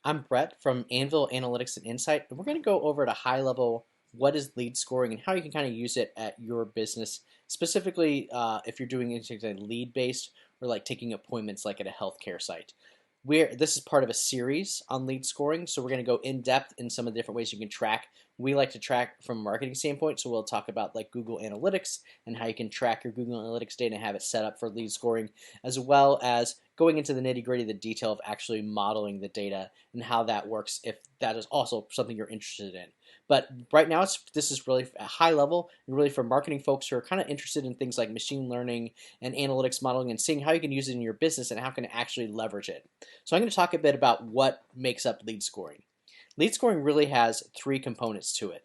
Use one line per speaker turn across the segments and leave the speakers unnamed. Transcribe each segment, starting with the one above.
I'm Brett from Anvil Analytics and Insight, and we're going to go over at a high level what is lead scoring and how you can kind of use it at your business, specifically if you're doing anything lead based or like taking appointments like at a healthcare site. This is part of a series on lead scoring, so we're going to go in depth in some of the different ways you can track. We like to track from a marketing standpoint, so we'll talk about like Google Analytics and how you can track your Google Analytics data and have it set up for lead scoring, as well as going into the nitty gritty, the detail of actually modeling the data and how that works if that is also something you're interested in. But right now, this is really a high level and really for marketing folks who are kind of interested in things like machine learning and analytics modeling and seeing how you can use it in your business and how can actually leverage it. So I'm going to talk a bit about what makes up lead scoring. Lead scoring really has three components to it.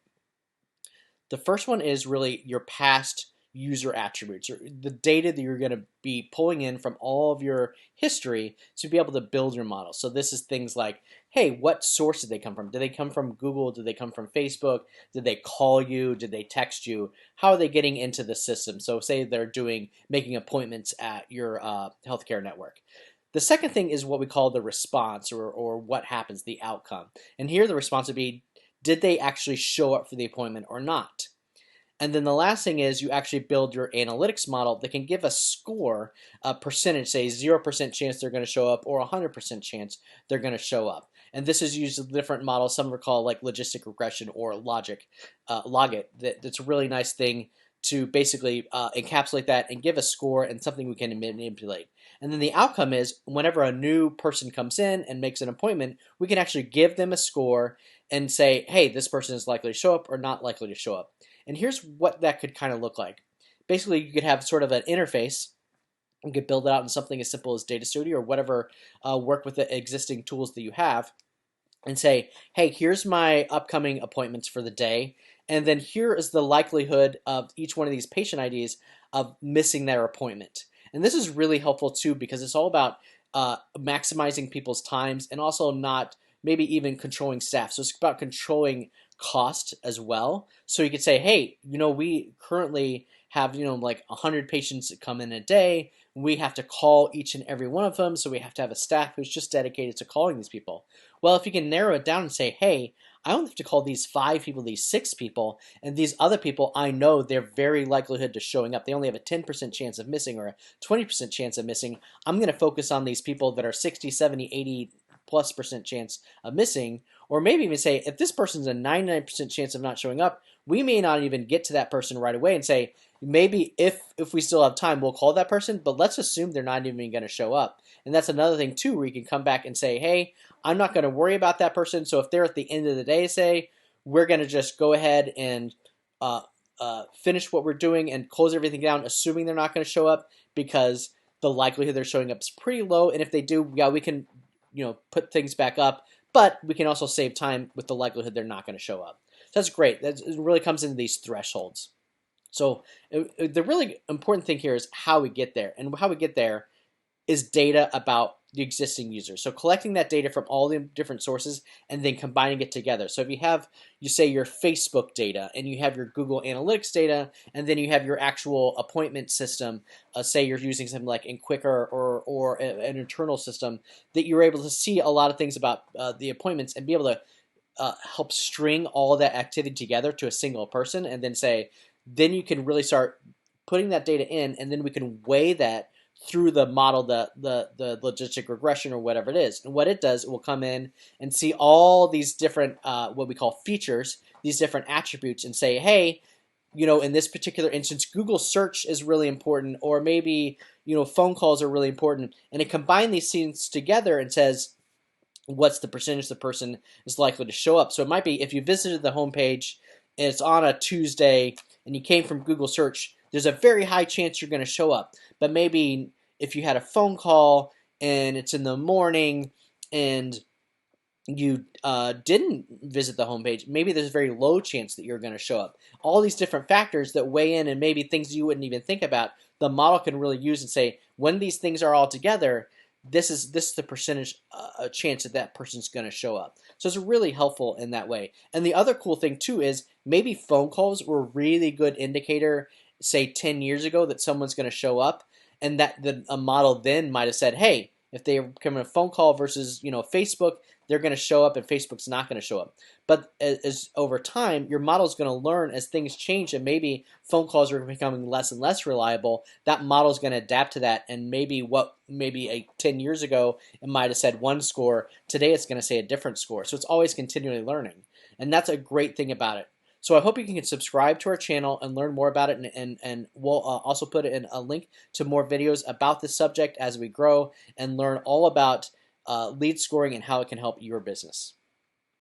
The first one is really your past user attributes, or the data that you're going to be pulling in from all of your history to be able to build your model. So this is things like, hey, what source did they come from? Did they come from Google? Did they come from Facebook? Did they call you? Did they text you? How are they getting into the system? So say they're making appointments at your healthcare network. The second thing is what we call the response, or what happens, the outcome. And here the response would be, did they actually show up for the appointment or not? And then the last thing is you actually build your analytics model that can give a score, a percentage, say 0% chance they're going to show up or 100% chance they're going to show up. And this is used in different models. Some are called like logistic regression or Logit. That's a really nice thing to basically encapsulate that and give a score and something we can manipulate. And then the outcome is whenever a new person comes in and makes an appointment, we can actually give them a score and say, hey, this person is likely to show up or not likely to show up. And here's what that could kind of look like. Basically, you could have sort of an interface. You could build it out in something as simple as Data Studio or whatever, work with the existing tools that you have and say, hey, here's my upcoming appointments for the day. And then here is the likelihood of each one of these patient IDs of missing their appointment. And this is really helpful too because it's all about maximizing people's times and also not maybe even controlling staff. So it's about controlling cost as well. So you could say, hey, we currently have, like 100 patients that come in a day. We have to call each and every one of them. So we have to have a staff who's just dedicated to calling these people. Well, if you can narrow it down and say, hey, I only have to call these 5 people, these 6 people, and these other people, I know their very likelihood to showing up. They only have a 10% chance of missing or a 20% chance of missing. I'm going to focus on these people that are 60, 70, 80 plus % chance of missing, or maybe even say, if this person's a 99% chance of not showing up, we may not even get to that person right away and say, maybe if we still have time, we'll call that person, but let's assume they're not even going to show up. And that's another thing too, where you can come back and say, hey, I'm not going to worry about that person. So if they're at the end of the day, say, we're going to just go ahead and finish what we're doing and close everything down, assuming they're not going to show up, because the likelihood they're showing up is pretty low. And if they do, yeah, we can put things back up, but we can also save time with the likelihood they're not going to show up. So that's great. It really comes into these thresholds. So the really important thing here is how we get there. And how we get there is data about the existing users. So collecting that data from all the different sources and then combining it together. So if you say your Facebook data and you have your Google Analytics data and then you have your actual appointment system, say you're using something like InQuicker or an internal system, that you're able to see a lot of things about the appointments and be able to help string all that activity together to a single person and then say, then you can really start putting that data in and then we can weigh that through the model, the logistic regression or whatever it is. And what it does, it will come in and see all these different, what we call features, these different attributes and say, hey, in this particular instance, Google search is really important, or maybe, phone calls are really important. And it combines these things together and says, what's the percentage the person is likely to show up. So it might be if you visited the homepage and it's on a Tuesday and you came from Google search, there's a very high chance you're going to show up. But maybe if you had a phone call and it's in the morning and you didn't visit the homepage, maybe there's a very low chance that you're going to show up. All these different factors that weigh in and maybe things you wouldn't even think about, the model can really use and say, when these things are all together, this is the percentage chance that person's going to show up. So it's really helpful in that way. And the other cool thing too is maybe phone calls were a really good indicator, say 10 years ago, that someone's going to show up, and that a model then might have said, hey, If they come in a phone call versus Facebook, they're going to show up and Facebook's not going to show up. But as over time, your model is going to learn as things change and maybe phone calls are becoming less and less reliable. That model is going to adapt to that, and maybe 10 years ago it might have said one score. Today it's going to say a different score. So it's always continually learning, and that's a great thing about it. So I hope you can subscribe to our channel and learn more about it, and we'll also put in a link to more videos about this subject as we grow and learn all about lead scoring and how it can help your business.